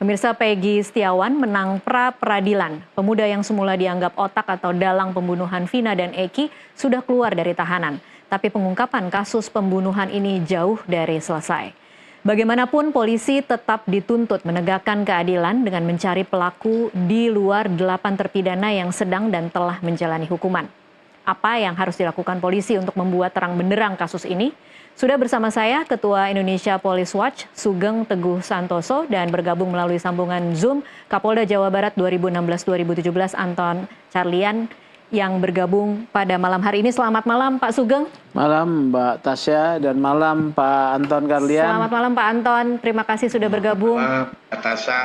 Pemirsa, Peggy Setiawan menang pra-peradilan. Pemuda yang semula dianggap otak atau dalang pembunuhan Vina dan Eki sudah keluar dari tahanan. Tapi pengungkapan kasus pembunuhan ini jauh dari selesai. Bagaimanapun polisi tetap dituntut menegakkan keadilan dengan mencari pelaku di luar 8 terpidana yang sedang dan telah menjalani hukuman. Apa yang harus dilakukan polisi untuk membuat terang benderang kasus ini? Sudah bersama saya Ketua Indonesia Police Watch Sugeng Teguh Santoso dan bergabung melalui sambungan Zoom Kapolda Jawa Barat 2016-2017 Anton Carlian yang bergabung pada malam hari ini. Selamat malam Pak Sugeng. Malam Mbak Tasya dan malam Pak Anton Carlian. Selamat malam Pak Anton, terima kasih sudah bergabung. Malam Mbak Tasya,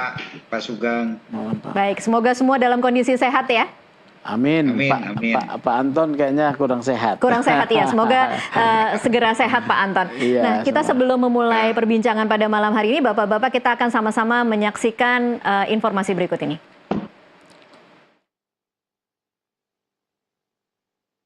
Pak Sugeng. Malam, Pak. Baik, semoga semua dalam kondisi sehat ya. Amin. Amin, amin. Pak Anton kayaknya kurang sehat. Kurang sehat ya, semoga segera sehat Pak Anton. Iya, Nah, kita sama. sebelum memulai perbincangan pada malam hari ini, Bapak-Bapak kita akan sama-sama menyaksikan informasi berikut ini.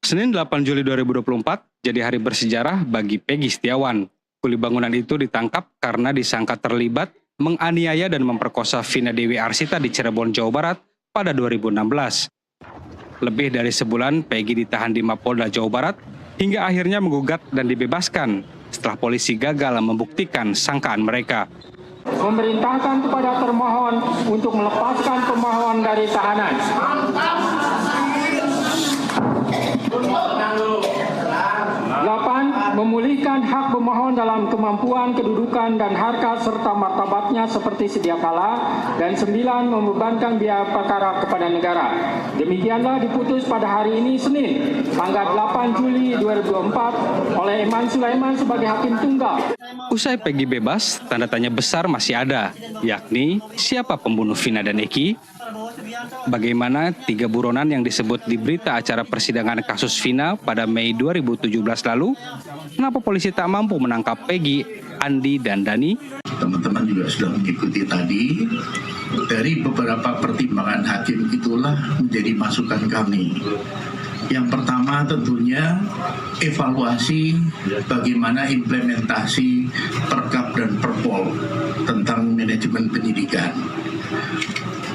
Senin 8 Juli 2024 jadi hari bersejarah bagi Peggy Setiawan. Kuli bangunan itu ditangkap karena disangka terlibat menganiaya dan memperkosa Vina Dewi Arsita di Cirebon, Jawa Barat pada 2016. Lebih dari sebulan Peggy ditahan di Mapolda Jawa Barat hingga akhirnya menggugat dan dibebaskan setelah polisi gagal membuktikan sangkaan mereka. Memerintahkan kepada termohon untuk melepaskan pemohon dari tahanan. 8. Memulihkan hak pemohon dalam kemampuan, kedudukan, dan harkat serta martabatnya seperti sedia kala. Dan 9. Membebankan biaya perkara kepada negara. Demikianlah diputus pada hari ini Senin, tanggal 8 Juli 2024 oleh Eman Sulaiman sebagai hakim tunggal. Usai Peggy bebas, tanda tanya besar masih ada, yakni siapa pembunuh Vina dan Eki? Bagaimana 3 buronan yang disebut di berita acara persidangan kasus Vina pada Mei 2017 lalu? Kenapa polisi tak mampu menangkap Peggy, Andi, dan Dani? Teman-teman juga sudah mengikuti tadi, dari beberapa pertimbangan hakim itulah menjadi masukan kami. Yang pertama tentunya evaluasi bagaimana implementasi Perkap dan Perpol tentang manajemen penyidikan.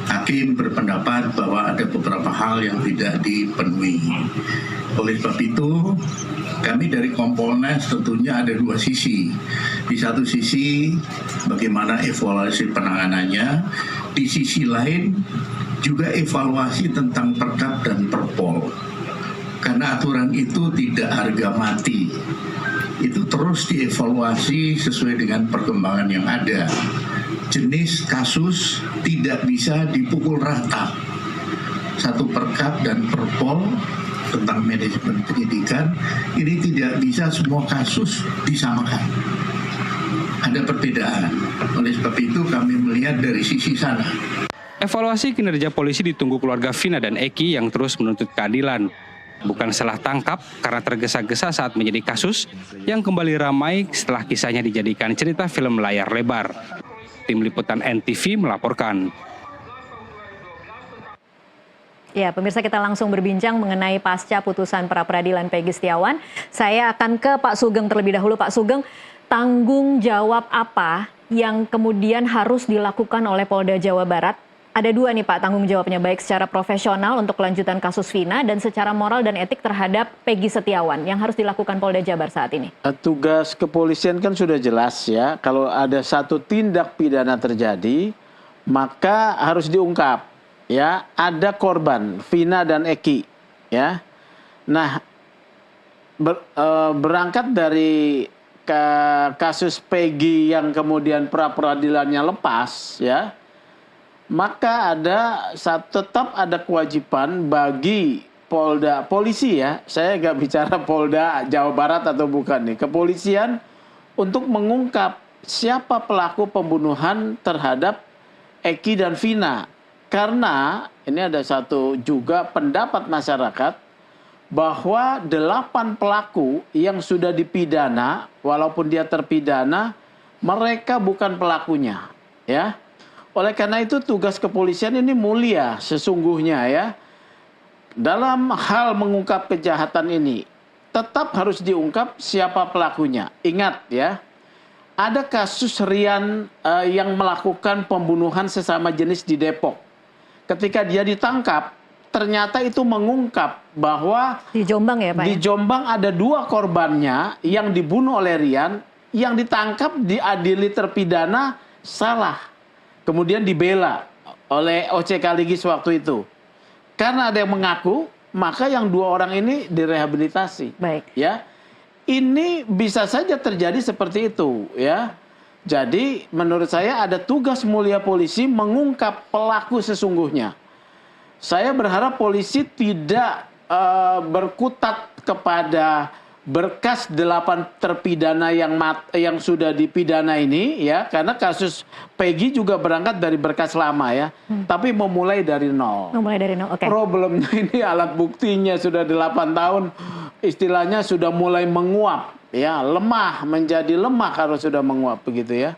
Hakim berpendapat bahwa ada beberapa hal yang tidak dipenuhi. Oleh sebab itu, kami dari Kompolnas tentunya ada 2 sisi. Di satu sisi, bagaimana evaluasi penanganannya. Di sisi lain, juga evaluasi tentang Perkap dan Perpol. Karena aturan itu tidak harga mati. Itu terus dievaluasi sesuai dengan perkembangan yang ada. Jenis kasus tidak bisa dipukul rata. Satu Perkap dan Perpol tentang manajemen penyidikan ini tidak bisa semua kasus disamakan. Ada perbedaan. Oleh sebab itu kami melihat dari sisi sana. Evaluasi kinerja polisi ditunggu keluarga Vina dan Eki yang terus menuntut keadilan. Bukan salah tangkap karena tergesa-gesa saat menjadi kasus yang kembali ramai setelah kisahnya dijadikan cerita film layar lebar. Tim Liputan NTV melaporkan. Ya, pemirsa, kita langsung berbincang mengenai pasca putusan pra-peradilan Peggy Setiawan. Saya akan ke Pak Sugeng terlebih dahulu. Pak Sugeng, tanggung jawab apa yang kemudian harus dilakukan oleh Polda Jawa Barat? Ada 2 nih Pak tanggung jawabnya, baik secara profesional untuk kelanjutan kasus Vina dan secara moral dan etik terhadap Peggy Setiawan yang harus dilakukan Polda Jabar saat ini. Tugas kepolisian kan sudah jelas ya, kalau ada satu tindak pidana terjadi, maka harus diungkap. Ya, ada korban Vina dan Eki. Ya, nah berangkat dari kasus Peggy yang kemudian pra-peradilannya lepas, ya. Maka tetap ada kewajiban bagi polisi ya, saya nggak bicara Polda Jawa Barat atau bukan nih, kepolisian untuk mengungkap siapa pelaku pembunuhan terhadap Eki dan Vina. Karena ini ada satu juga pendapat masyarakat bahwa 8 pelaku yang sudah dipidana, walaupun dia terpidana, mereka bukan pelakunya, ya. Oleh karena itu tugas kepolisian ini mulia sesungguhnya ya. Dalam hal mengungkap kejahatan ini tetap harus diungkap siapa pelakunya. Ingat ya, ada kasus Rian yang melakukan pembunuhan sesama jenis di Depok. Ketika dia ditangkap, ternyata itu mengungkap bahwa Di Jombang ya Pak? di Jombang ada 2 korbannya yang dibunuh oleh Rian, yang ditangkap diadili terpidana salah. Kemudian dibela oleh OCK Ligis waktu itu. Karena ada yang mengaku, maka yang 2 orang ini direhabilitasi. Baik. Ya. Ini bisa saja terjadi seperti itu, ya. Jadi menurut saya ada tugas mulia polisi mengungkap pelaku sesungguhnya. Saya berharap polisi tidak berkutat kepada berkas 8 terpidana yang sudah dipidana ini, ya, karena kasus Peggy juga berangkat dari berkas lama, ya, tapi memulai dari nol. Memulai dari nol, oke. Problemnya ini alat buktinya sudah 8 tahun, istilahnya sudah mulai menguap, ya, lemah, menjadi lemah kalau sudah menguap begitu, ya.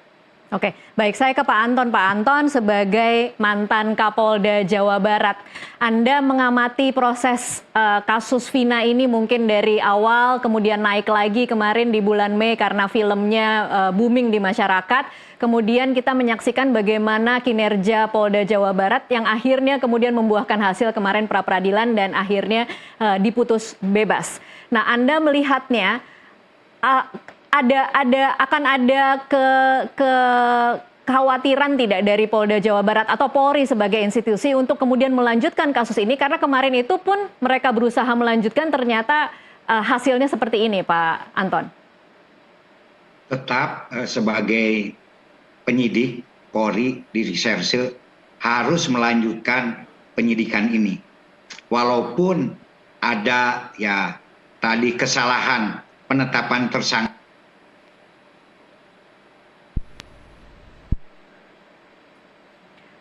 Oke, baik, saya ke Pak Anton. Pak Anton sebagai mantan Kapolda Jawa Barat, Anda mengamati proses kasus Vina ini mungkin dari awal, kemudian naik lagi kemarin di bulan Mei karena filmnya booming di masyarakat. Kemudian kita menyaksikan bagaimana kinerja Polda Jawa Barat yang akhirnya kemudian membuahkan hasil kemarin pra-peradilan dan akhirnya diputus bebas. Nah, Anda melihatnya akan ada kekhawatiran tidak dari Polda Jawa Barat atau Polri sebagai institusi untuk kemudian melanjutkan kasus ini, karena kemarin itu pun mereka berusaha melanjutkan, ternyata hasilnya seperti ini, Pak Anton. Tetap sebagai penyidik Polri di reserse harus melanjutkan penyidikan ini. Walaupun ada ya tadi kesalahan penetapan tersangka.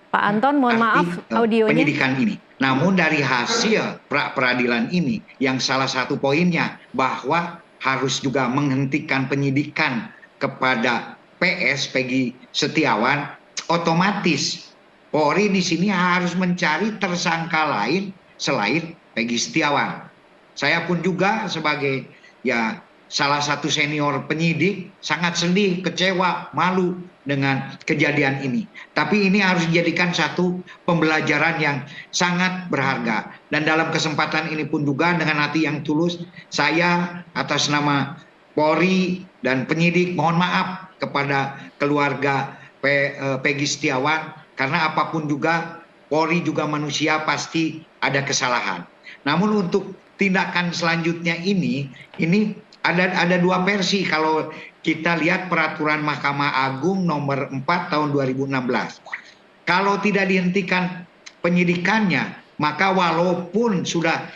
Pak Anton, mohon maaf audionya. Penyidikan ini. Namun dari hasil pra-peradilan ini yang salah satu poinnya bahwa harus juga menghentikan penyidikan kepada PS Peggy Setiawan, otomatis Polri di sini harus mencari tersangka lain selain Peggy Setiawan. Saya pun juga sebagai ya salah satu senior penyidik sangat sedih, kecewa, malu dengan kejadian ini. Tapi ini harus dijadikan satu pembelajaran yang sangat berharga. Dan dalam kesempatan ini pun juga dengan hati yang tulus, saya atas nama Polri dan penyidik mohon maaf kepada keluarga Peggy Setiawan, karena apapun juga Polri juga manusia, pasti ada kesalahan. Namun untuk tindakan selanjutnya ini ada 2 versi kalau kita lihat peraturan Mahkamah Agung nomor 4 tahun 2016. Kalau tidak dihentikan penyidikannya, maka walaupun sudah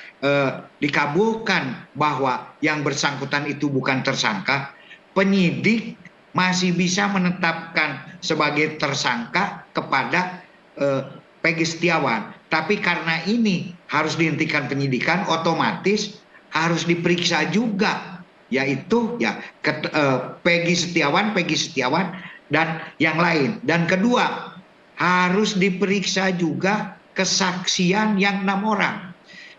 dikabulkan bahwa yang bersangkutan itu bukan tersangka, penyidik masih bisa menetapkan sebagai tersangka kepada Peggy Setiawan. Tapi karena ini harus dihentikan penyidikan, otomatis harus diperiksa juga, yaitu ya Peggy Setiawan dan yang lain. Dan kedua, harus diperiksa juga kesaksian yang 6 orang.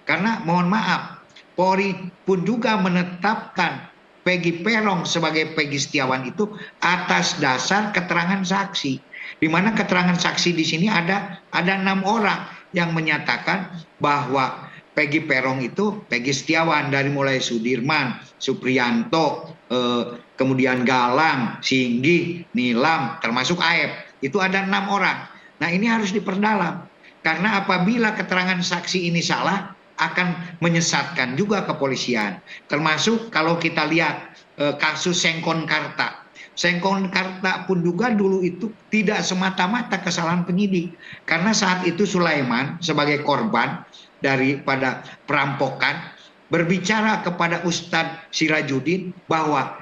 Karena mohon maaf, Polri pun juga menetapkan Peggy Peron sebagai Peggy Setiawan itu atas dasar keterangan saksi. Di mana keterangan saksi di sini ada 6 orang yang menyatakan bahwa Peggy Peron itu Peggy Setiawan, dari mulai Sudirman, Supriyanto, kemudian Galang, Singgih, Nilam, termasuk Aep. Itu ada 6 orang. Nah, ini harus diperdalam. Karena apabila keterangan saksi ini salah, akan menyesatkan juga kepolisian. Termasuk kalau kita lihat kasus Sengkon Karta. Sengkon Karta pun juga dulu itu tidak semata-mata kesalahan penyidik. Karena saat itu Sulaiman sebagai korban daripada perampokan berbicara kepada Ustadz Sirajuddin bahwa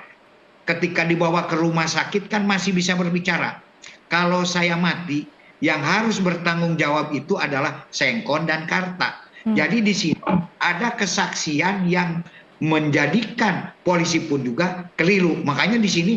ketika dibawa ke rumah sakit kan masih bisa berbicara. Kalau saya mati, yang harus bertanggung jawab itu adalah Sengkon dan Karta. Jadi di sini ada kesaksian yang menjadikan polisi pun juga keliru. Makanya di sini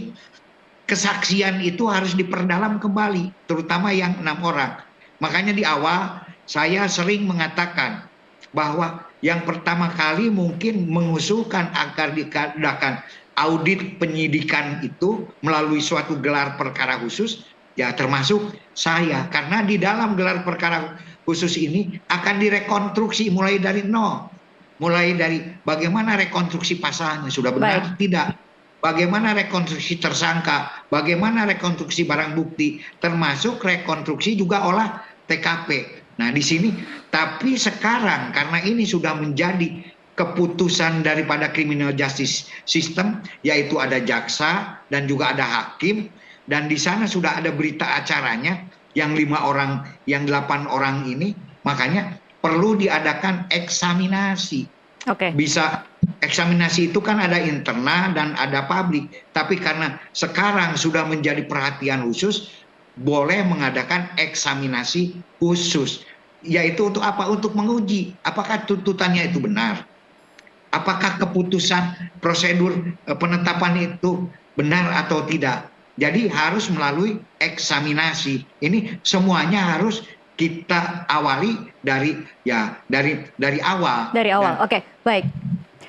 kesaksian itu harus diperdalam kembali, terutama yang 6 orang. Makanya di awal saya sering mengatakan bahwa yang pertama kali mungkin mengusulkan agar diadakan audit penyidikan itu melalui suatu gelar perkara khusus, ya termasuk saya. Karena di dalam gelar perkara khusus ini akan direkonstruksi mulai dari nol. Mulai dari bagaimana rekonstruksi pasalnya, sudah benar tidak? Bagaimana rekonstruksi tersangka, bagaimana rekonstruksi barang bukti, termasuk rekonstruksi juga olah TKP. Nah di sini, tapi sekarang karena ini sudah menjadi keputusan daripada criminal justice system, yaitu ada jaksa dan juga ada hakim, dan di sana sudah ada berita acaranya yang 5 orang, yang 8 orang ini, makanya perlu diadakan eksaminasi. Bisa eksaminasi itu kan ada internal dan ada publik, tapi karena sekarang sudah menjadi perhatian khusus, boleh mengadakan eksaminasi khusus, yaitu untuk apa? Untuk menguji apakah tuntutannya itu benar, apakah keputusan prosedur penetapan itu benar atau tidak. Jadi harus melalui eksaminasi. Ini semuanya harus kita awali dari awal. Dari awal. Oke, baik.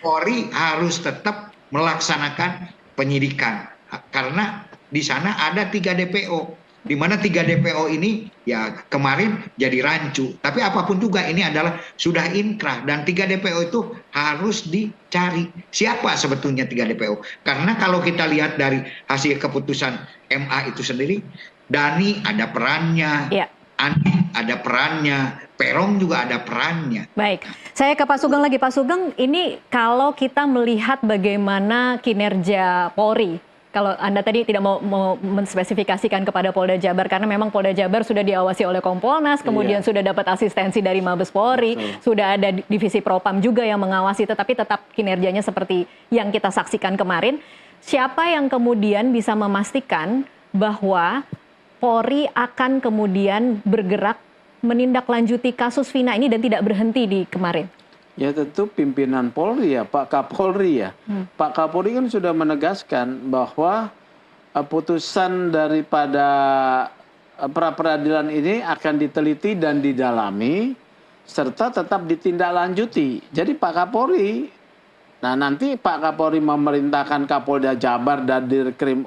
Polri harus tetap melaksanakan penyidikan karena di sana ada 3 DPO, di mana 3 DPO ini ya kemarin jadi rancu. Tapi apapun juga ini adalah sudah inkrah, dan 3 DPO itu harus dicari siapa sebetulnya 3 DPO. Karena kalau kita lihat dari hasil keputusan MA itu sendiri, Dani ada perannya, Andi ada perannya, Peron juga ada perannya. Baik, saya ke Pak Sugeng lagi. Pak Sugeng, ini kalau kita melihat bagaimana kinerja Polri, kalau Anda tadi tidak mau menspesifikasikan kepada Polda Jabar, karena memang Polda Jabar sudah diawasi oleh Kompolnas, kemudian sudah dapat asistensi dari Mabes Polri, sudah ada divisi Propam juga yang mengawasi, tetapi tetap kinerjanya seperti yang kita saksikan kemarin. Siapa yang kemudian bisa memastikan bahwa Polri akan kemudian bergerak menindaklanjuti kasus Vina ini dan tidak berhenti di kemarin? Ya tentu pimpinan Polri ya, Pak Kapolri ya. Pak Kapolri kan sudah menegaskan bahwa putusan daripada pra-peradilan ini akan diteliti dan didalami serta tetap ditindaklanjuti. Jadi Pak Kapolri, nah nanti Pak Kapolri memerintahkan Kapolda Jabar dan Dirkrim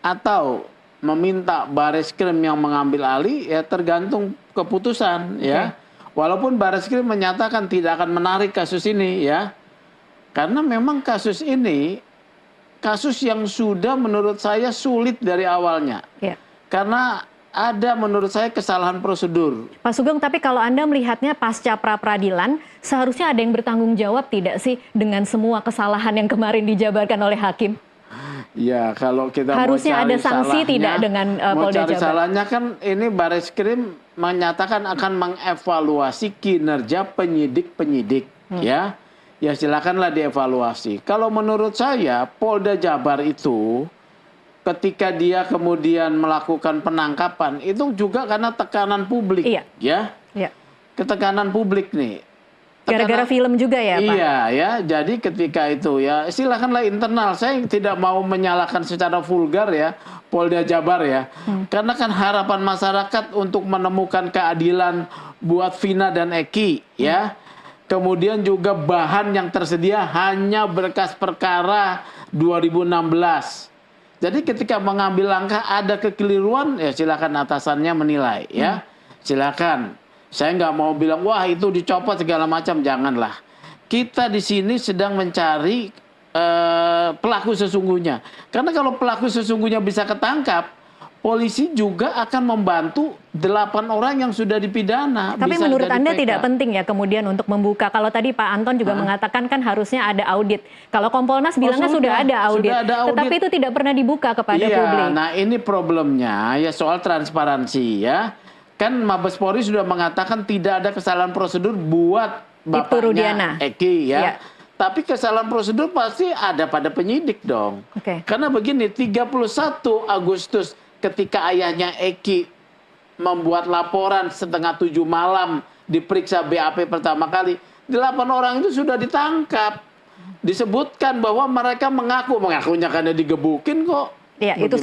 atau meminta Bareskrim yang mengambil alih, ya tergantung keputusan ya. Walaupun Bareskrim menyatakan tidak akan menarik kasus ini ya. Karena memang kasus ini kasus yang sudah menurut saya sulit dari awalnya. Karena ada menurut saya kesalahan prosedur. Pak Sugeng, tapi kalau Anda melihatnya pasca pra-peradilan, seharusnya ada yang bertanggung jawab tidak sih dengan semua kesalahan yang kemarin dijabarkan oleh hakim? Ya, kalau kita harusnya mau cari ada sanksi salahnya, tidak dengan Polda Jabar? Salahnya kan ini Bareskrim menyatakan akan mengevaluasi kinerja penyidik-penyidik ya. Ya silakanlah dievaluasi. Kalau menurut saya Polda Jabar itu ketika dia kemudian melakukan penangkapan itu juga karena tekanan publik ya. Ketekanan publik nih. Gara-gara film juga ya Pak? Iya ya, jadi ketika itu ya silakanlah internal. Saya tidak mau menyalahkan secara vulgar ya Polda Jabar ya. Karena kan harapan masyarakat untuk menemukan keadilan buat Vina dan Eki ya. Kemudian juga bahan yang tersedia hanya berkas perkara 2016. Jadi ketika mengambil langkah ada kekeliruan ya silakan atasannya menilai ya. Silakan. Saya nggak mau bilang, wah itu dicopot segala macam, janganlah. Kita di sini sedang mencari pelaku sesungguhnya. Karena kalau pelaku sesungguhnya bisa ketangkap, polisi juga akan membantu 8 orang yang sudah dipidana. Tapi bisa menurut Anda PK. tidak penting ya kemudian untuk membuka, kalau tadi Pak Anton juga mengatakan kan harusnya ada audit. Kalau Kompolnas bilangnya sudah ada audit, tetapi itu tidak pernah dibuka kepada publik. Nah ini problemnya ya soal transparansi ya. Kan Mabes Polri sudah mengatakan tidak ada kesalahan prosedur buat bapaknya Eki ya. Tapi kesalahan prosedur pasti ada pada penyidik dong. Karena begini, 31 Agustus ketika ayahnya Eki membuat laporan setengah 7 malam diperiksa BAP pertama kali, 8 orang itu sudah ditangkap. Disebutkan bahwa mereka mengakunya karena digebukin kok. Ya, itu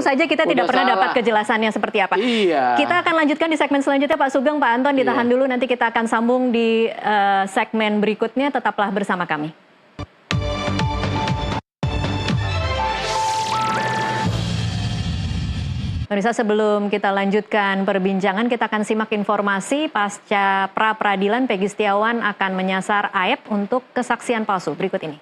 saja kita tidak pernah dapat kejelasannya seperti apa. Iya. Kita akan lanjutkan di segmen selanjutnya, Pak Sugeng. Pak Anton ditahan dulu, nanti kita akan sambung di segmen berikutnya. Tetaplah bersama kami. Pemirsa, sebelum kita lanjutkan perbincangan, kita akan simak informasi pasca pra-peradilan Peggy Setiawan akan menyasar AEP untuk kesaksian palsu. Berikut ini.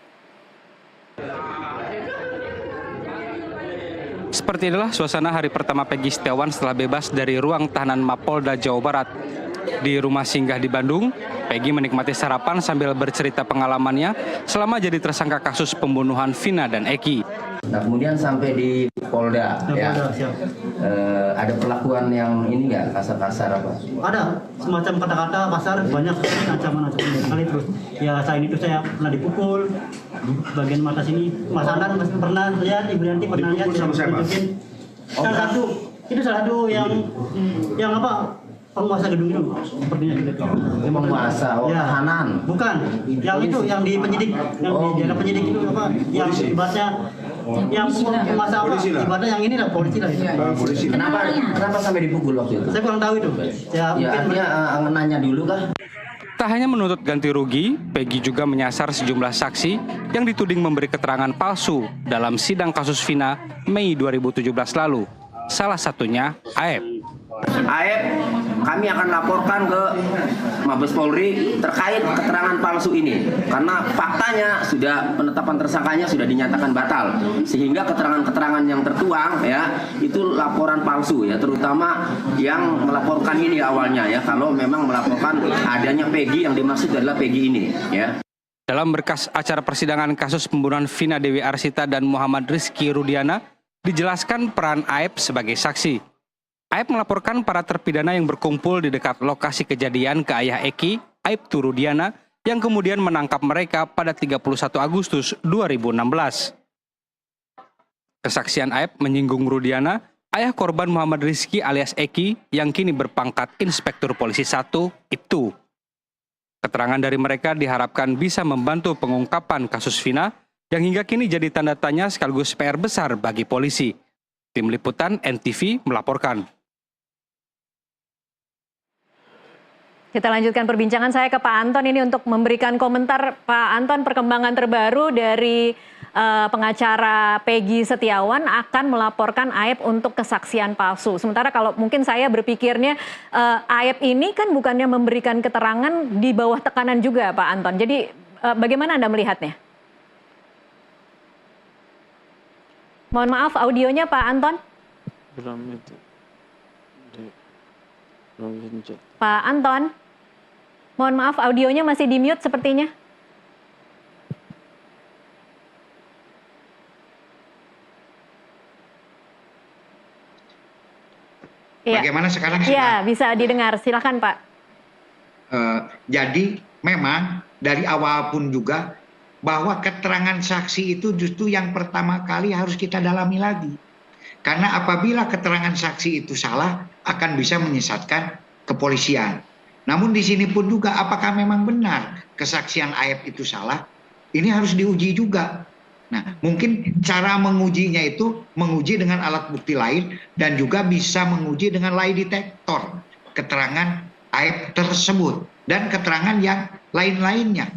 Seperti inilah suasana hari pertama Peggy Setiawan setelah bebas dari ruang tahanan Mapolda Jawa Barat. Di rumah singgah di Bandung, Peggy menikmati sarapan sambil bercerita pengalamannya selama jadi tersangka kasus pembunuhan Vina dan Eki. Nah, kemudian sampai di Polda, ya. Ada perlakuan yang ini nggak, kasar-kasar apa? Ada, semacam kata-kata kasar, banyak ancaman-ancaman kali terus. Ya selain itu saya pernah dipukul, bagian mata sini, Mas Andan pernah lihat, Ibu Yanti pernah lihat. Tunjukin. Salah satu yang apa? Penguasa gedung itu, sepertinya gitu. Penguasa, tahanan. Bukan, yang itu, yang di penyidik, yang di daerah penyidik itu apa? Yang ibaratnya, yang penguasa apa? Ibaratnya yang ini lah, polisi lah. Polisi. Kenapa sampai dipukul waktu itu? Saya kurang tahu itu. Ya artinya nanya dulu kah? Tak hanya menuntut ganti rugi, Peggy juga menyasar sejumlah saksi yang dituding memberi keterangan palsu dalam sidang kasus Vina Mei 2017 lalu. Salah satunya AEP. AEP, kami akan laporkan ke Mabes Polri terkait keterangan palsu ini. Karena faktanya sudah penetapan tersangkanya sudah dinyatakan batal. Sehingga keterangan-keterangan yang tertuang ya itu laporan palsu ya, terutama yang melaporkan ini awalnya ya, kalau memang melaporkan adanya Peggy yang dimaksud adalah Peggy ini ya. Dalam berkas acara persidangan kasus pembunuhan Vina Dewi Arsita dan Muhammad Rizky Rudiana, dijelaskan peran AEP sebagai saksi. AEP melaporkan para terpidana yang berkumpul di dekat lokasi kejadian ke ayah Eki, Aibtu Rudiana, yang kemudian menangkap mereka pada 31 Agustus 2016. Kesaksian AEP menyinggung Rudiana, ayah korban Muhammad Rizky alias Eki, yang kini berpangkat Inspektur Polisi 1, Ibtu. Keterangan dari mereka diharapkan bisa membantu pengungkapan kasus Vina, yang hingga kini jadi tanda tanya sekaligus PR besar bagi polisi. Tim Liputan NTV melaporkan. Kita lanjutkan perbincangan saya ke Pak Anton ini untuk memberikan komentar. Pak Anton, perkembangan terbaru dari pengacara Peggy Setiawan akan melaporkan AEP untuk kesaksian palsu. Sementara kalau mungkin saya berpikirnya AEP ini kan bukannya memberikan keterangan di bawah tekanan juga, Pak Anton. Jadi bagaimana Anda melihatnya? Mohon maaf, audionya Pak Anton. Pak Anton, mohon maaf, audionya masih di mute sepertinya. Bagaimana sekarang? Iya, bisa didengar. Silakan Pak. Jadi memang dari awal pun juga bahwa keterangan saksi itu justru yang pertama kali harus kita dalami lagi. Karena apabila keterangan saksi itu salah, akan bisa menyesatkan kepolisian. Namun di sini pun juga apakah memang benar kesaksian AEP itu salah, ini harus diuji juga. Nah, mungkin cara mengujinya itu menguji dengan alat bukti lain dan juga bisa menguji dengan lie detector keterangan AEP tersebut dan keterangan yang lain-lainnya.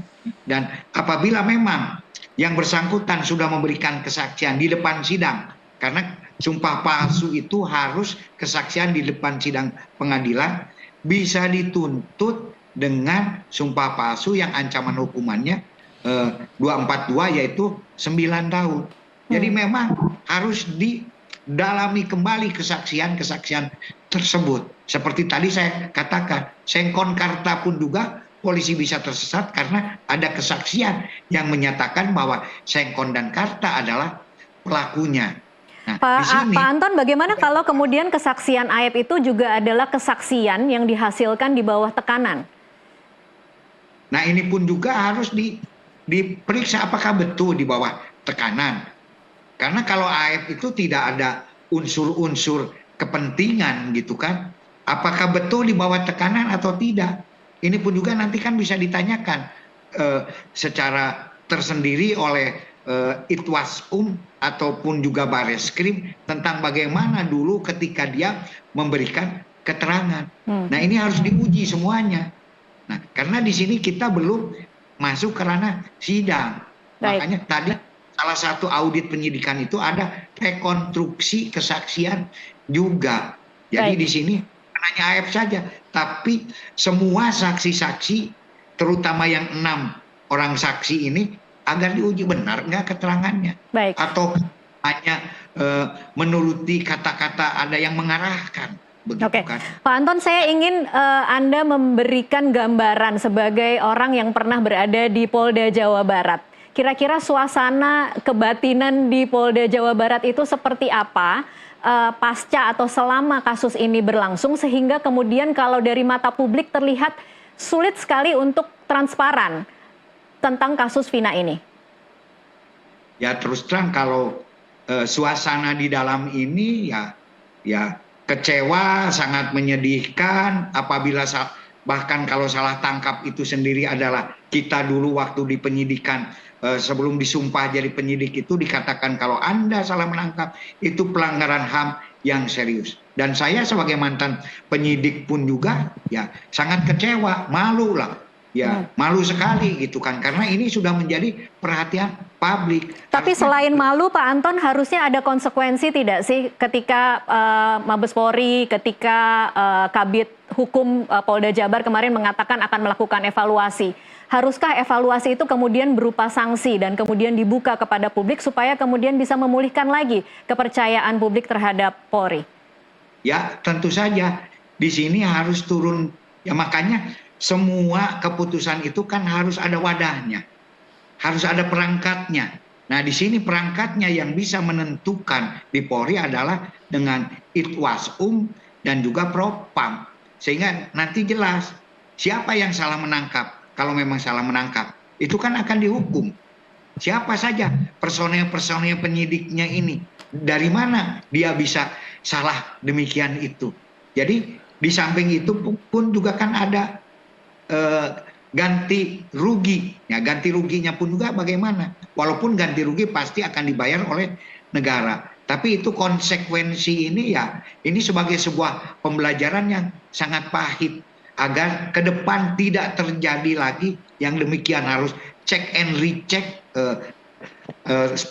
Dan apabila memang yang bersangkutan sudah memberikan kesaksian di depan sidang, karena sumpah palsu itu harus kesaksian di depan sidang pengadilan, bisa dituntut dengan sumpah palsu yang ancaman hukumannya 242 yaitu 9 tahun. Jadi memang harus didalami kembali kesaksian-kesaksian tersebut. Seperti tadi saya katakan, Sengkon Karta pun juga polisi bisa tersesat karena ada kesaksian yang menyatakan bahwa Sengkon dan Karta adalah pelakunya. Nah, Pak Anton, bagaimana kalau kemudian kesaksian AEP itu juga adalah kesaksian yang dihasilkan di bawah tekanan? Nah, ini pun juga harus diperiksa apakah betul di bawah tekanan. Karena kalau AEP itu tidak ada unsur-unsur kepentingan gitu kan, apakah betul di bawah tekanan atau tidak? Ini pun juga nanti kan bisa ditanyakan secara tersendiri oleh Itwasum ataupun juga Bareskrim tentang bagaimana dulu ketika dia memberikan keterangan. Nah, ini harus diuji semuanya. Nah, karena di sini kita belum masuk ke ranah sidang. Baik. Makanya tadi salah satu audit penyidikan itu ada rekonstruksi kesaksian juga. Jadi Baik. di sini hanya AF saja, tapi semua saksi-saksi, terutama yang 6 orang saksi ini, agar diuji benar nggak keterangannya, Baik. atau hanya menuruti kata-kata ada yang mengarahkan. Begitu Oke, kan? Pak Anton, saya ingin Anda memberikan gambaran sebagai orang yang pernah berada di Polda Jawa Barat. Kira-kira suasana kebatinan di Polda Jawa Barat itu seperti apa pasca atau selama kasus ini berlangsung, sehingga kemudian kalau dari mata publik terlihat sulit sekali untuk transparan tentang kasus Vina ini? Ya terus terang kalau suasana di dalam ini ya kecewa, sangat menyedihkan apabila bahkan kalau salah tangkap itu sendiri adalah kita dulu waktu di penyidikan sebelum disumpah jadi penyidik itu dikatakan kalau Anda salah menangkap itu pelanggaran HAM yang serius. Dan saya sebagai mantan penyidik pun juga ya sangat kecewa, malu lah. Ya, malu sekali gitu kan, karena ini sudah menjadi perhatian publik. Tapi selain malu, Pak Anton, harusnya ada konsekuensi tidak sih ketika Mabes Polri, ketika Kabid Hukum Polda Jabar kemarin mengatakan akan melakukan evaluasi. Haruskah evaluasi itu kemudian berupa sanksi dan kemudian dibuka kepada publik supaya kemudian bisa memulihkan lagi kepercayaan publik terhadap Polri? Ya, tentu saja. Di sini harus turun, ya makanya semua keputusan itu kan harus ada wadahnya, harus ada perangkatnya. Nah, di sini perangkatnya yang bisa menentukan di Polri adalah dengan Itwasum dan juga Propam, sehingga nanti jelas siapa yang salah menangkap. Kalau memang salah menangkap, itu kan akan dihukum. Siapa saja personel-personel penyidiknya ini, dari mana dia bisa salah demikian itu. Jadi di samping itu pun juga kan ada ganti rugi. Ya, ganti ruginya pun juga bagaimana? Walaupun ganti rugi pasti akan dibayar oleh negara. Tapi itu konsekuensi ini ya, ini sebagai sebuah pembelajaran yang sangat pahit. Agar ke depan tidak terjadi lagi yang demikian, harus check and recheck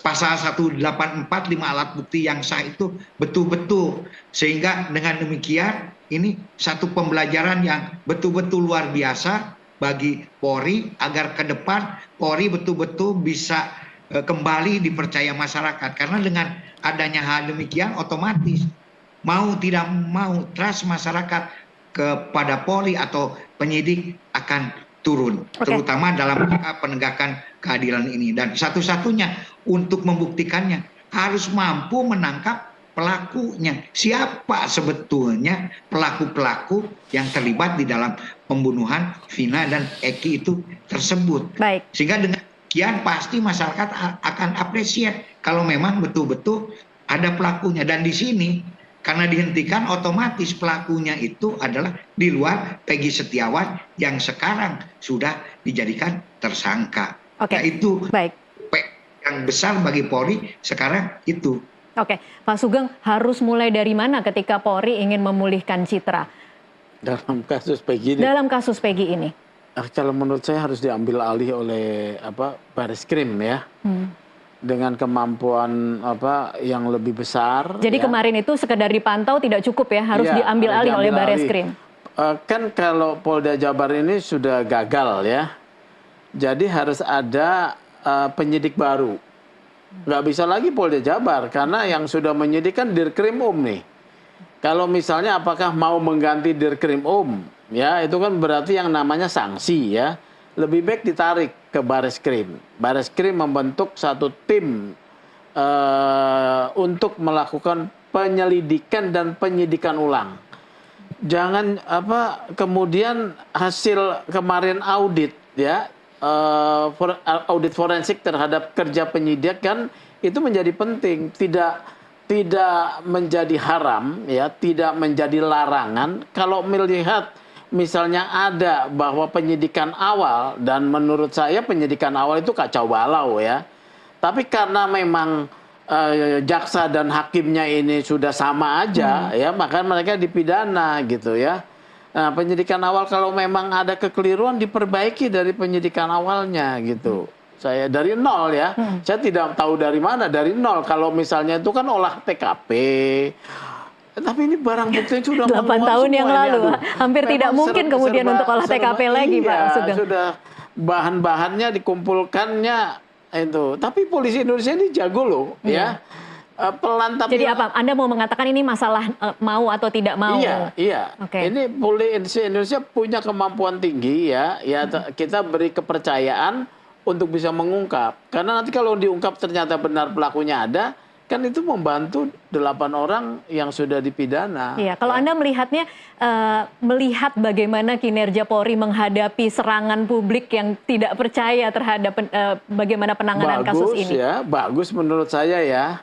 pasal 184 5 alat bukti yang sah itu betul-betul. Sehingga dengan demikian ini satu pembelajaran yang betul-betul luar biasa bagi Polri agar ke depan Polri betul-betul bisa kembali dipercaya masyarakat. Karena dengan adanya hal demikian otomatis mau tidak mau trust masyarakat kepada Polri atau penyidik akan turun, terutama dalam penegakan keadilan ini. Dan satu-satunya untuk membuktikannya harus mampu menangkap pelakunya. Siapa sebetulnya pelaku-pelaku yang terlibat di dalam pembunuhan Vina dan Eki itu tersebut. Baik. Sehingga dengan demikian pasti masyarakat akan apresiasi kalau memang betul-betul ada pelakunya. Dan di sini karena dihentikan, otomatis pelakunya itu adalah di luar Peggy Setiawan yang sekarang sudah dijadikan tersangka. Oke. Nah, itu baik. Yang besar bagi Polri sekarang itu. Oke, Pak Sugeng, harus mulai dari mana ketika Polri ingin memulihkan citra dalam kasus Peggy ini? dalam kasus Peggy ini? Kalau menurut saya harus diambil alih oleh Bareskrim ya. Dengan kemampuan yang lebih besar. Jadi ya. kemarin itu sekedar dipantau tidak cukup ya, harus diambil alih oleh Bareskrim. Kan kalau Polda Jabar ini sudah gagal ya, jadi harus ada penyidik baru. Nggak bisa lagi Polda Jabar karena yang sudah menyidik kan Dirkrim nih. Kalau misalnya apakah mau mengganti Dirkrim ya itu kan berarti yang namanya sanksi ya. Lebih baik ditarik ke Bareskrim. Bareskrim membentuk satu tim untuk melakukan penyelidikan dan penyidikan ulang. Jangan kemudian hasil kemarin audit ya audit forensik terhadap kerja penyidik kan itu menjadi penting. Tidak menjadi haram ya, tidak menjadi larangan kalau melihat misalnya ada bahwa penyidikan awal, dan menurut saya penyidikan awal itu kacau balau ya. Tapi karena memang jaksa dan hakimnya ini sudah sama aja, ya, maka mereka dipidana gitu ya. Nah, penyidikan awal kalau memang ada kekeliruan diperbaiki dari penyidikan awalnya gitu. Saya dari nol ya, saya tidak tahu dari mana, dari nol. Kalau misalnya itu kan olah TKP, tapi ini barang bukti sudah 8 tahun yang lalu, hampir tidak mungkin kemudian untuk olah TKP lagi, Pak Sugeng. Sudah bahan-bahannya dikumpulkannya itu. Tapi polisi Indonesia ini jago loh, ya. Pelan tapi. Jadi apa? Anda mau mengatakan ini masalah mau atau tidak mau? Iya. Okay. Ini polisi Indonesia punya kemampuan tinggi ya. Ya kita beri kepercayaan untuk bisa mengungkap. Karena nanti kalau diungkap ternyata benar pelakunya ada, kan itu membantu 8 orang yang sudah dipidana. Iya, kalau Anda melihatnya, melihat bagaimana kinerja Polri menghadapi serangan publik yang tidak percaya terhadap bagaimana penanganan kasus ini. Bagus menurut saya ya.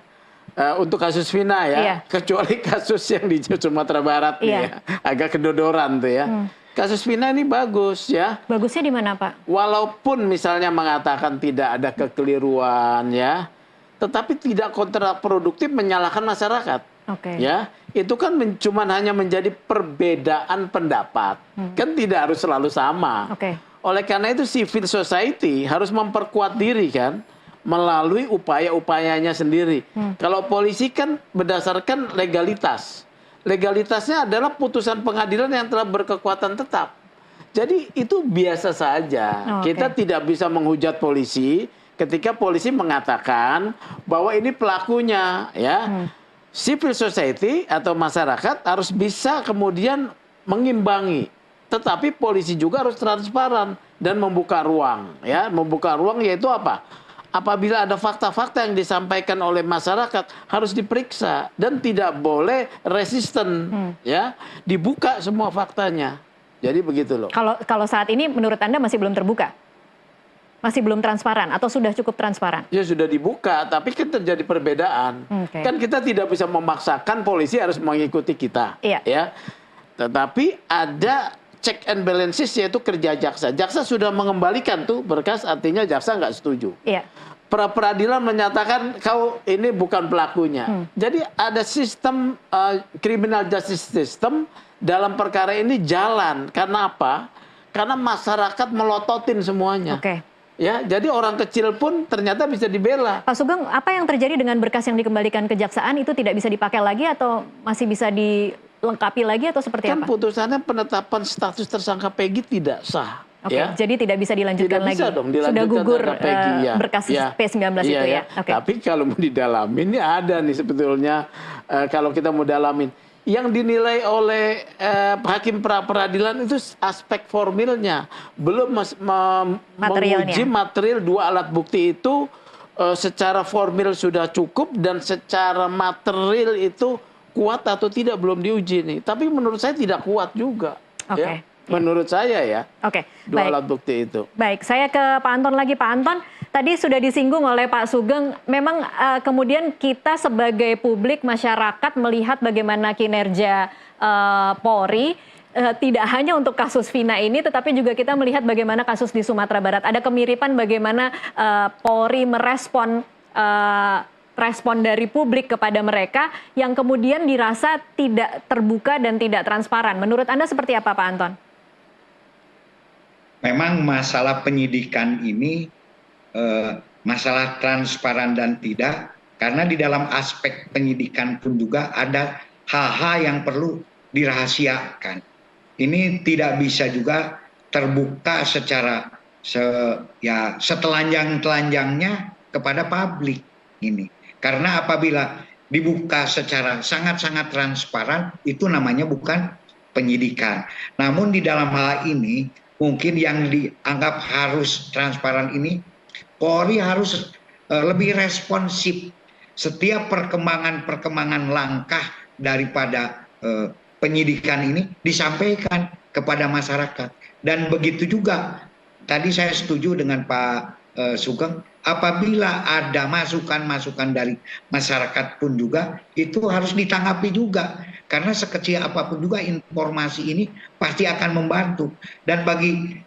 Untuk kasus Vina ya, kecuali kasus yang di Sumatera Barat nih ya, agak kedodoran tuh ya. Kasus Vina ini bagus ya. Bagusnya di mana, Pak? Walaupun misalnya mengatakan tidak ada kekeliruan ya, tetapi tidak kontraproduktif menyalahkan masyarakat. Ya, itu kan cuman hanya menjadi perbedaan pendapat, kan tidak harus selalu sama. Oleh karena itu civil society harus memperkuat diri kan, melalui upaya-upayanya sendiri. Kalau polisi kan berdasarkan legalitas. Legalitasnya adalah putusan pengadilan yang telah berkekuatan tetap. Jadi itu biasa saja. Kita tidak bisa menghujat polisi ketika polisi mengatakan bahwa ini pelakunya, ya. Civil society atau masyarakat harus bisa kemudian mengimbangi. Tetapi polisi juga harus transparan dan membuka ruang, ya. Membuka ruang yaitu apa? Apabila ada fakta-fakta yang disampaikan oleh masyarakat harus diperiksa dan tidak boleh resisten, ya, dibuka semua faktanya. Jadi begitu loh. Kalau saat ini menurut Anda masih belum terbuka, masih belum transparan atau sudah cukup transparan? Ya sudah dibuka, tapi kan terjadi perbedaan. Kan kita tidak bisa memaksakan polisi harus mengikuti kita, ya. Tetapi ada check and balances yaitu kerja jaksa. Jaksa sudah mengembalikan tuh berkas, artinya jaksa nggak setuju. Peradilan menyatakan kau ini bukan pelakunya. Jadi ada sistem criminal justice system dalam perkara ini jalan. Karena apa? Karena masyarakat melototin semuanya. Ya, jadi orang kecil pun ternyata bisa dibela. Pak Sugeng, apa yang terjadi dengan berkas yang dikembalikan kejaksaan itu tidak bisa dipakai lagi atau masih bisa dilengkapi lagi atau seperti apa? Kan putusannya penetapan status tersangka Peggy tidak sah. Ya? Jadi tidak bisa dilanjutkan lagi. Tidak bisa dong dilanjutkan. Sudah gugur Peggy, berkas P19 itu ya. Tapi kalau mau didalamin, ini ada nih sebetulnya kalau kita mau dalamin. Yang dinilai oleh hakim pra-peradilan itu aspek formilnya. Belum menguji material 2 alat bukti itu secara formil sudah cukup dan secara material itu kuat atau tidak belum diuji nih. Tapi menurut saya tidak kuat juga. Ya? Menurut saya ya. 2 alat bukti itu. Baik, saya ke Pak Anton lagi. Pak Anton, tadi sudah disinggung oleh Pak Sugeng, memang kemudian kita sebagai publik masyarakat melihat bagaimana kinerja Polri, tidak hanya untuk kasus Vina ini, tetapi juga kita melihat bagaimana kasus di Sumatera Barat. Ada kemiripan bagaimana Polri merespon respon dari publik kepada mereka yang kemudian dirasa tidak terbuka dan tidak transparan. Menurut Anda seperti apa, Pak Anton? Memang masalah penyidikan ini masalah transparan dan tidak, karena di dalam aspek penyidikan pun juga ada hal-hal yang perlu dirahasiakan. Ini tidak bisa juga terbuka secara setelanjang-telanjangnya kepada publik ini. Karena apabila dibuka secara sangat-sangat transparan, itu namanya bukan penyidikan. Namun di dalam hal ini, mungkin yang dianggap harus transparan ini, Polri harus lebih responsif. Setiap perkembangan langkah daripada penyidikan ini disampaikan kepada masyarakat. Dan begitu juga, tadi saya setuju dengan Pak Sugeng, apabila ada masukan-masukan dari masyarakat pun juga, itu harus ditanggapi juga. Karena sekecil apapun juga informasi ini pasti akan membantu. Dan bagi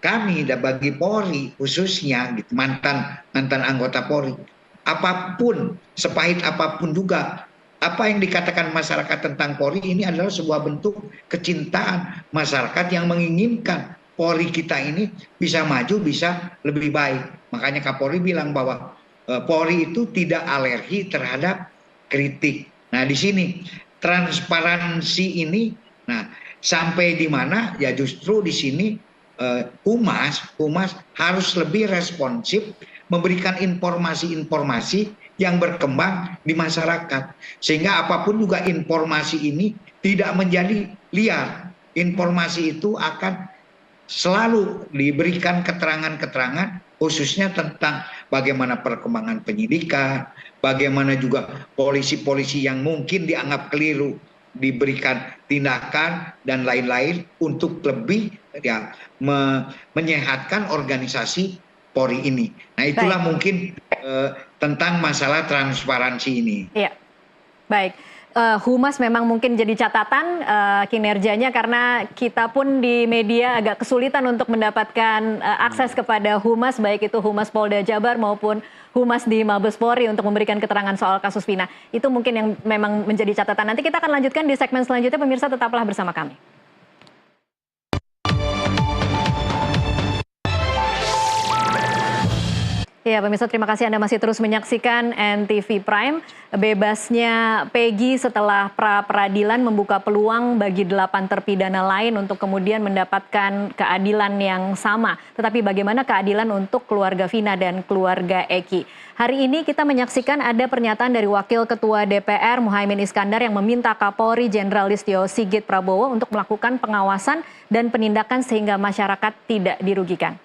kami dan bagi Polri khususnya gitu, mantan anggota Polri, apapun sepahit apapun juga apa yang dikatakan masyarakat tentang Polri ini adalah sebuah bentuk kecintaan masyarakat yang menginginkan Polri kita ini bisa maju, bisa lebih baik. Makanya Kapolri bilang bahwa Polri itu tidak alergi terhadap kritik. Nah, di sini transparansi ini, nah sampai di mana ya justru di sini Humas harus lebih responsif memberikan informasi-informasi yang berkembang di masyarakat sehingga apapun juga informasi ini tidak menjadi liar. Informasi itu akan selalu diberikan keterangan-keterangan khususnya tentang bagaimana perkembangan penyidikan, bagaimana juga polisi-polisi yang mungkin dianggap keliru diberikan tindakan dan lain-lain untuk lebih ya menyehatkan organisasi Polri ini. Nah, itulah mungkin tentang masalah transparansi ini. Iya, baik. Humas memang mungkin jadi catatan kinerjanya karena kita pun di media agak kesulitan untuk mendapatkan akses kepada Humas, baik itu Humas Polda Jabar maupun Humas di Mabes Polri untuk memberikan keterangan soal kasus Vina. Itu mungkin yang memang menjadi catatan. Nanti kita akan lanjutkan di segmen selanjutnya, pemirsa tetaplah bersama kami. Ya, pemirsa, terima kasih Anda masih terus menyaksikan NTV Prime. Bebasnya Peggy setelah pra-peradilan membuka peluang bagi 8 terpidana lain untuk kemudian mendapatkan keadilan yang sama. Tetapi bagaimana keadilan untuk keluarga Vina dan keluarga Eki? Hari ini kita menyaksikan ada pernyataan dari Wakil Ketua DPR Muhaimin Iskandar yang meminta Kapolri Jenderal Listio Sigit Prabowo untuk melakukan pengawasan dan penindakan sehingga masyarakat tidak dirugikan.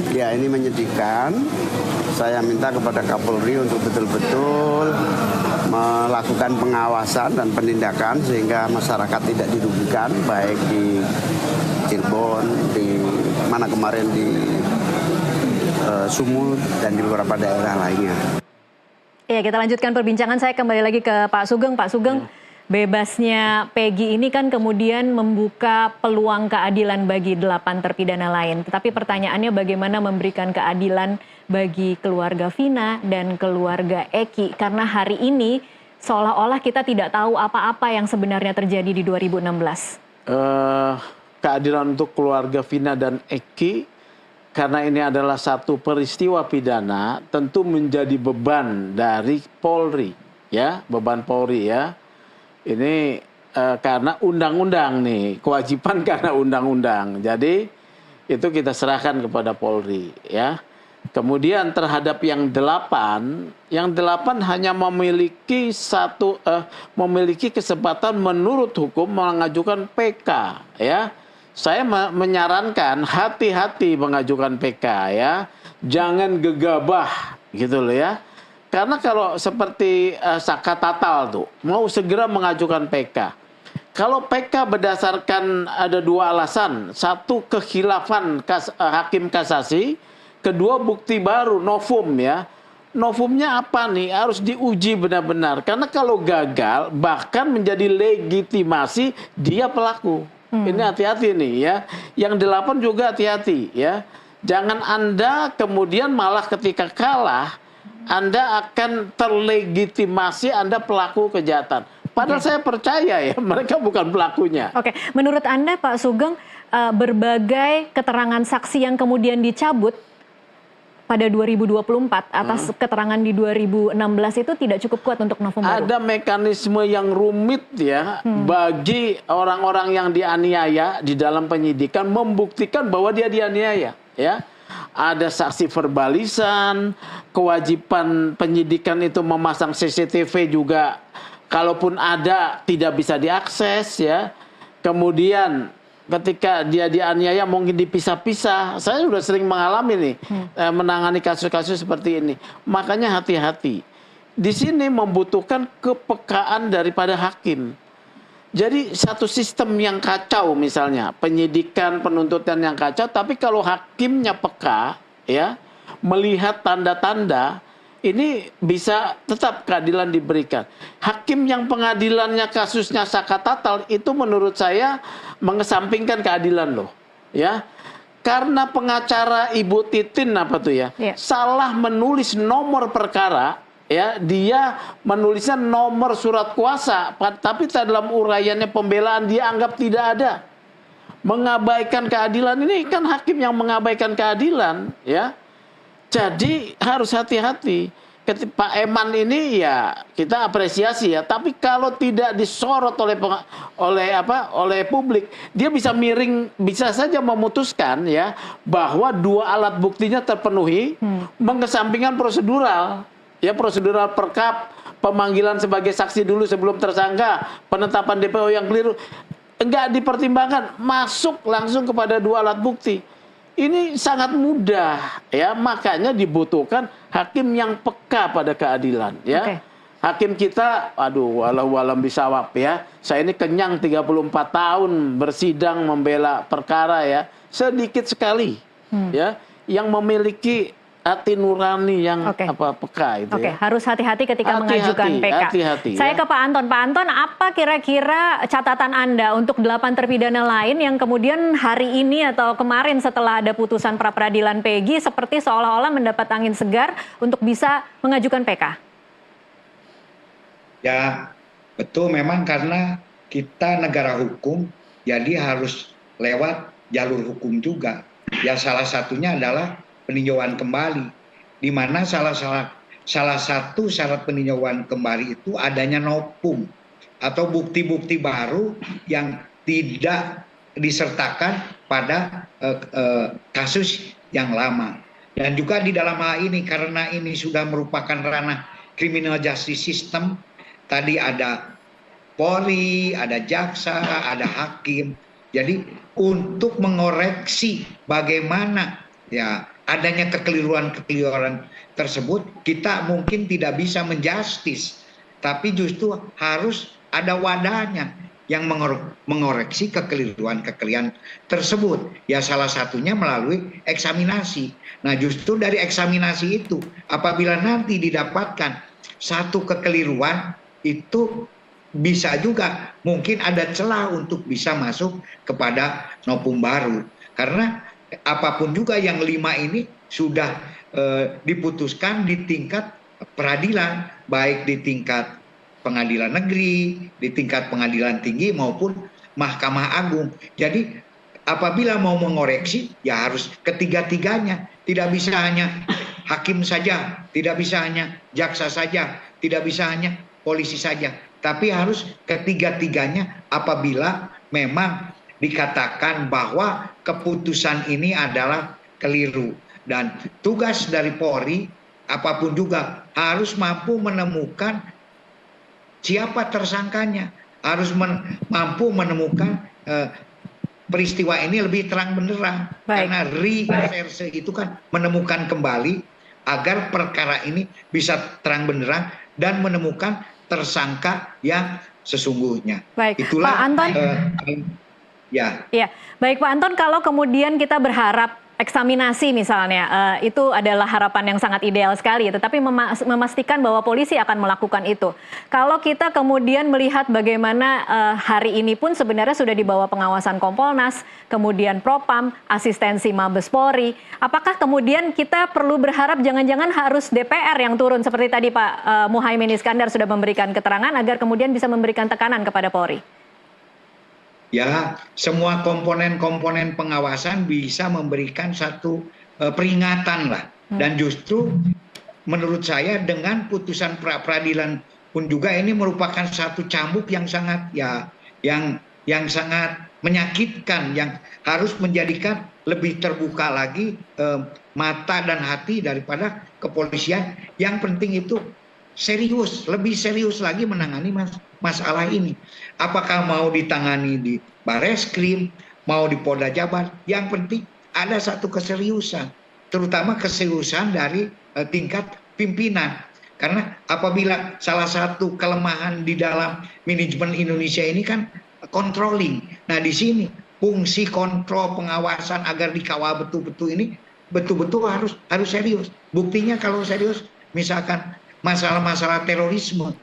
Ya, ini menyedihkan. Saya minta kepada Kapolri untuk betul-betul melakukan pengawasan dan penindakan sehingga masyarakat tidak dirugikan, baik di Cirebon, di mana kemarin di Sumut dan di beberapa daerah lainnya. Ya, kita lanjutkan perbincangan. Saya kembali lagi ke Pak Sugeng. Pak Sugeng, bebasnya Peggy ini kan kemudian membuka peluang keadilan bagi 8 terpidana lain. Tetapi pertanyaannya bagaimana memberikan keadilan bagi keluarga Vina dan keluarga Eki. Karena hari ini seolah-olah kita tidak tahu apa-apa yang sebenarnya terjadi di 2016. Keadilan untuk keluarga Vina dan Eki, karena ini adalah satu peristiwa pidana, tentu menjadi beban dari Polri. Ya, beban Polri ya. Ini karena undang-undang nih, kewajiban karena undang-undang. Jadi itu kita serahkan kepada Polri ya. Kemudian terhadap yang 8 hanya memiliki memiliki kesempatan menurut hukum mengajukan PK ya. Saya menyarankan hati-hati mengajukan PK ya. Jangan gegabah gitu loh ya. Karena kalau seperti Saka Tatal tuh, mau segera mengajukan PK. Kalau PK berdasarkan ada 2 alasan. Satu, kekhilafan hakim kasasi. Kedua, bukti baru, novum ya. Novumnya apa nih? Harus diuji benar-benar. Karena kalau gagal, bahkan menjadi legitimasi dia pelaku. Ini hati-hati nih ya. Yang 8 juga hati-hati ya. Jangan Anda kemudian malah ketika kalah, Anda akan terlegitimasi Anda pelaku kejahatan. Padahal saya percaya ya, mereka bukan pelakunya. Oke, menurut Anda Pak Sugeng, berbagai keterangan saksi yang kemudian dicabut pada 2024 atas keterangan di 2016 itu tidak cukup kuat untuk novum baru? Ada mekanisme yang rumit ya bagi orang-orang yang dianiaya di dalam penyidikan membuktikan bahwa dia dianiaya ya. Ada saksi verbalisan, kewajiban penyidikan itu memasang CCTV juga, kalaupun ada tidak bisa diakses ya. Kemudian ketika dia dianiaya mungkin dipisah-pisah. Saya sudah sering mengalami nih menangani kasus-kasus seperti ini. Makanya hati-hati. di sini membutuhkan kepekaan daripada hakim. Jadi satu sistem yang kacau misalnya, penyidikan, penuntutan yang kacau, tapi kalau hakimnya peka, ya, melihat tanda-tanda, ini bisa tetap keadilan diberikan. Hakim yang pengadilannya kasusnya sakatatal itu menurut saya mengesampingkan keadilan loh, ya. Karena pengacara Ibu Titin apa tuh ya, salah menulis nomor perkara, ya, dia menulisnya nomor surat kuasa, tapi dalam uraiannya pembelaan dia anggap tidak ada. Mengabaikan keadilan, ini kan hakim yang mengabaikan keadilan, ya. Jadi harus hati-hati. Pak Eman ini ya kita apresiasi ya, tapi kalau tidak disorot oleh publik, dia bisa miring, bisa saja memutuskan ya bahwa dua alat buktinya terpenuhi, mengesampingkan prosedural, ya, prosedural perkap, pemanggilan sebagai saksi dulu sebelum tersangka, penetapan DPO yang keliru, enggak dipertimbangkan, masuk langsung kepada dua alat bukti. Ini sangat mudah, ya, makanya dibutuhkan hakim yang peka pada keadilan, ya. Hakim kita, aduh, walau bisawab, ya. Saya ini kenyang 34 tahun bersidang membela perkara, ya. Sedikit sekali, ya, yang memiliki hati nurani yang peka itu. Ya. Harus hati-hati ketika mengajukan PK. Saya ke Pak Anton. Pak Anton, apa kira-kira catatan Anda untuk 8 terpidana lain yang kemudian hari ini atau kemarin setelah ada putusan pra-peradilan Peggy seperti seolah-olah mendapat angin segar untuk bisa mengajukan PK? Ya, betul, memang karena kita negara hukum, jadi harus lewat jalur hukum juga. Ya, salah satunya adalah peninjauan kembali, di mana salah satu syarat peninjauan kembali itu adanya nopung atau bukti-bukti baru yang tidak disertakan pada kasus yang lama. Dan juga di dalam hal ini, karena ini sudah merupakan ranah criminal justice system, tadi ada Polri, ada jaksa, ada hakim. Jadi untuk mengoreksi bagaimana ya adanya kekeliruan tersebut, kita mungkin tidak bisa menjustis, tapi justru harus ada wadahnya yang mengoreksi kekeliruan tersebut. Ya, salah satunya melalui eksaminasi. Nah, justru dari eksaminasi itu, apabila nanti didapatkan satu kekeliruan, itu bisa juga mungkin ada celah untuk bisa masuk kepada nopung baru. Karena apapun juga yang 5 ini sudah diputuskan di tingkat peradilan, baik di tingkat pengadilan negeri, di tingkat pengadilan tinggi maupun Mahkamah Agung. Jadi apabila mau mengoreksi, ya harus ketiga-tiganya. Tidak bisa hanya hakim saja, tidak bisa hanya jaksa saja, tidak bisa hanya polisi saja, tapi harus ketiga-tiganya apabila memang dikatakan bahwa keputusan ini adalah keliru. Dan tugas dari Polri, apapun juga, harus mampu menemukan siapa tersangkanya, harus mampu menemukan peristiwa ini lebih terang benderang. Karena reverse itu kan menemukan kembali agar perkara ini bisa terang benderang dan menemukan tersangka yang sesungguhnya. Itulah Pak Anton. Ya, baik Pak Anton, kalau kemudian kita berharap eksaminasi misalnya, itu adalah harapan yang sangat ideal sekali, tetapi memastikan bahwa polisi akan melakukan itu. Kalau kita kemudian melihat bagaimana hari ini pun sebenarnya sudah di bawah pengawasan Kompolnas, kemudian Propam, asistensi Mabes Polri, apakah kemudian kita perlu berharap jangan-jangan harus DPR yang turun seperti tadi Pak Muhaimin Iskandar sudah memberikan keterangan agar kemudian bisa memberikan tekanan kepada Polri? Ya, semua komponen-komponen pengawasan bisa memberikan satu peringatan lah. Dan justru menurut saya dengan putusan pra-peradilan pun juga ini merupakan satu cambuk yang sangat yang sangat menyakitkan, yang harus menjadikan lebih terbuka lagi mata dan hati daripada kepolisian. Yang penting itu serius, lebih serius lagi menangani masalah ini. Apakah mau ditangani di Bareskrim, mau di Polda Jabar, yang penting ada satu keseriusan, terutama keseriusan dari tingkat pimpinan. Karena apabila salah satu kelemahan di dalam manajemen Indonesia ini kan controlling. Nah di sini fungsi kontrol pengawasan agar dikawal betul-betul ini betul-betul harus serius. Buktinya kalau serius, misalkan masalah-masalah terorisme,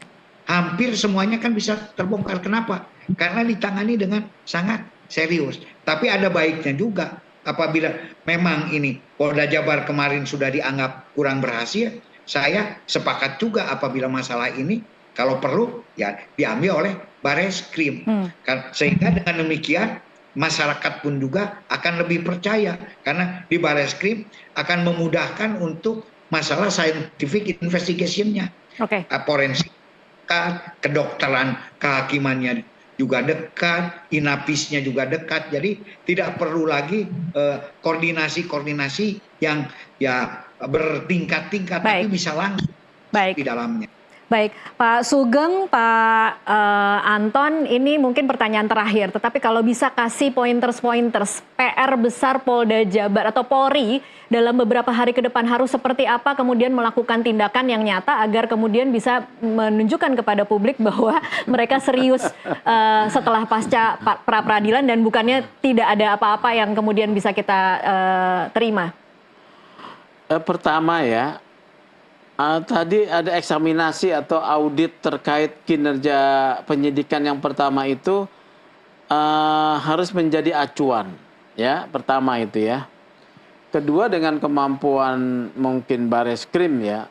hampir semuanya kan bisa terbongkar. Kenapa? Karena ditangani dengan sangat serius. Tapi ada baiknya juga apabila memang ini Polda Jabar kemarin sudah dianggap kurang berhasil, saya sepakat juga apabila masalah ini kalau perlu ya diambil oleh Bareskrim. Sehingga dengan demikian masyarakat pun juga akan lebih percaya karena di Bareskrim akan memudahkan untuk masalah scientific investigation-nya. Forensik, kedokteran, kehakimannya juga dekat, inapisnya juga dekat, jadi tidak perlu lagi koordinasi yang ya bertingkat-tingkat, tapi bisa langsung di dalamnya. Baik, Pak Sugeng, Pak Anton, ini mungkin pertanyaan terakhir, tetapi kalau bisa kasih pointers PR besar Polda Jabar atau Polri dalam beberapa hari ke depan harus seperti apa, kemudian melakukan tindakan yang nyata agar kemudian bisa menunjukkan kepada publik bahwa mereka serius setelah pasca pra-peradilan dan bukannya tidak ada apa-apa yang kemudian bisa kita terima. Pertama ya, tadi ada eksaminasi atau audit terkait kinerja penyidikan yang pertama itu harus menjadi acuan, ya, pertama itu ya. Kedua dengan kemampuan mungkin Bareskrim ya,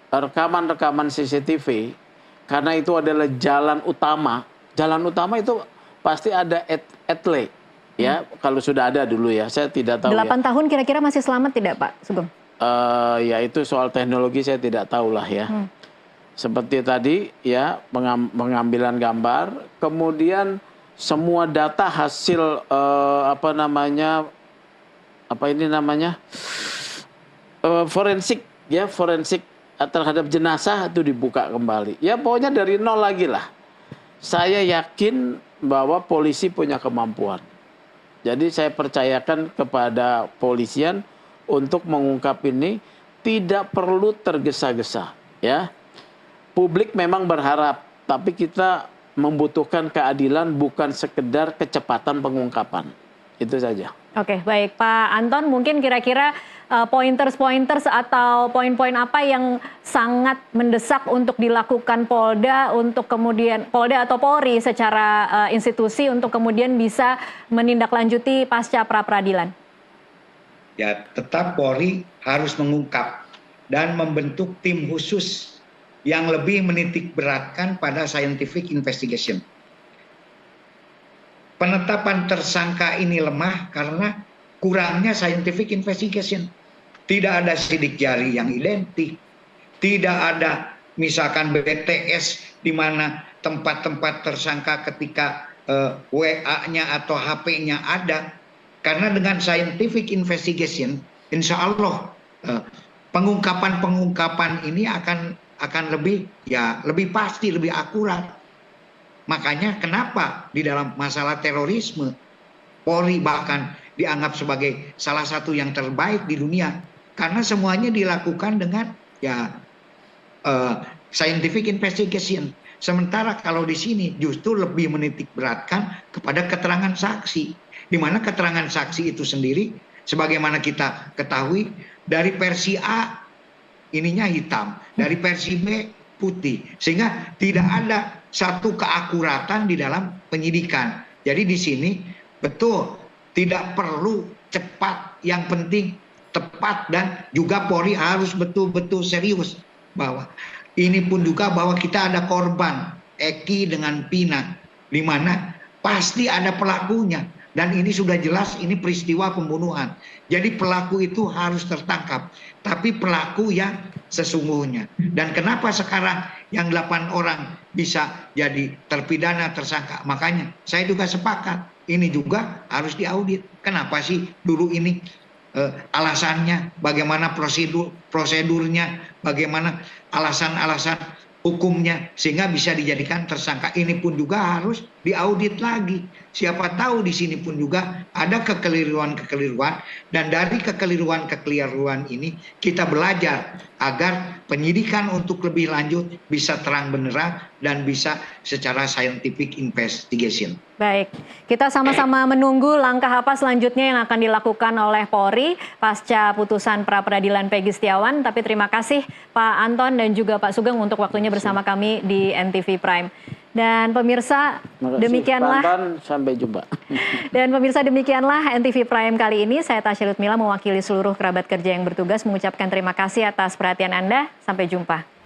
rekaman-rekaman CCTV, karena itu adalah jalan utama itu pasti ada etle, ya, kalau sudah ada dulu ya, saya tidak tahu 8 tahun kira-kira masih selamat tidak Pak Sugeng? Ya itu soal teknologi saya tidak tahu lah ya. Seperti tadi ya pengambilan gambar, kemudian semua data hasil forensik ya, forensik terhadap jenazah itu dibuka kembali. Ya pokoknya dari nol lagi lah. Saya yakin bahwa polisi punya kemampuan. Jadi saya percayakan kepada polisian untuk mengungkap ini, tidak perlu tergesa-gesa ya. Publik memang berharap, tapi kita membutuhkan keadilan, bukan sekedar kecepatan pengungkapan. Itu saja. Oke, baik Pak Anton, mungkin kira-kira pointers atau poin-poin apa yang sangat mendesak untuk dilakukan Polda, untuk kemudian Polda atau Polri secara institusi untuk kemudian bisa menindaklanjuti pasca pra-peradilan? Ya, tetap Polri harus mengungkap dan membentuk tim khusus yang lebih menitik beratkan pada scientific investigation. Penetapan tersangka ini lemah karena kurangnya scientific investigation. Tidak ada sidik jari yang identik, tidak ada misalkan BTS di mana tempat-tempat tersangka ketika WA-nya atau HP-nya ada. Karena dengan scientific investigation, insya Allah pengungkapan ini akan lebih pasti, lebih akurat. Makanya kenapa di dalam masalah terorisme Polri bahkan dianggap sebagai salah satu yang terbaik di dunia, karena semuanya dilakukan dengan scientific investigation. Sementara kalau di sini justru lebih menitik beratkan kepada keterangan saksi, di mana keterangan saksi itu sendiri sebagaimana kita ketahui dari versi A ininya hitam, dari versi B putih, sehingga tidak ada satu keakuratan di dalam penyidikan. Jadi di sini betul tidak perlu cepat, yang penting tepat, dan juga Polri harus betul-betul serius bahwa ini pun juga bahwa kita ada korban Eki dengan Pina, di mana pasti ada pelakunya. Dan ini sudah jelas, ini peristiwa pembunuhan. Jadi pelaku itu harus tertangkap. Tapi pelaku yang sesungguhnya. Dan kenapa sekarang yang 8 orang bisa jadi terpidana, tersangka? Makanya saya juga sepakat. Ini juga harus diaudit. Kenapa sih dulu ini alasannya, bagaimana prosedurnya, bagaimana alasan-alasan hukumnya, sehingga bisa dijadikan tersangka. Ini pun juga harus diaudit lagi. Siapa tahu di sini pun juga ada kekeliruan-kekeliruan, dan dari kekeliruan-kekeliruan ini kita belajar agar penyidikan untuk lebih lanjut bisa terang benderang dan bisa secara scientific investigation. Baik, kita sama-sama menunggu langkah apa selanjutnya yang akan dilakukan oleh Polri pasca putusan pra-peradilan Peggy Setiawan. Tapi terima kasih Pak Anton dan juga Pak Sugeng untuk waktunya bersama kami di NTV Prime. Dan pemirsa, demikianlah. Pak Anton, sampai jumpa. Dan pemirsa, demikianlah NTV Prime kali ini. Saya Tasya Lutmila mewakili seluruh kerabat kerja yang bertugas mengucapkan terima kasih atas perhatian Anda. Sampai jumpa.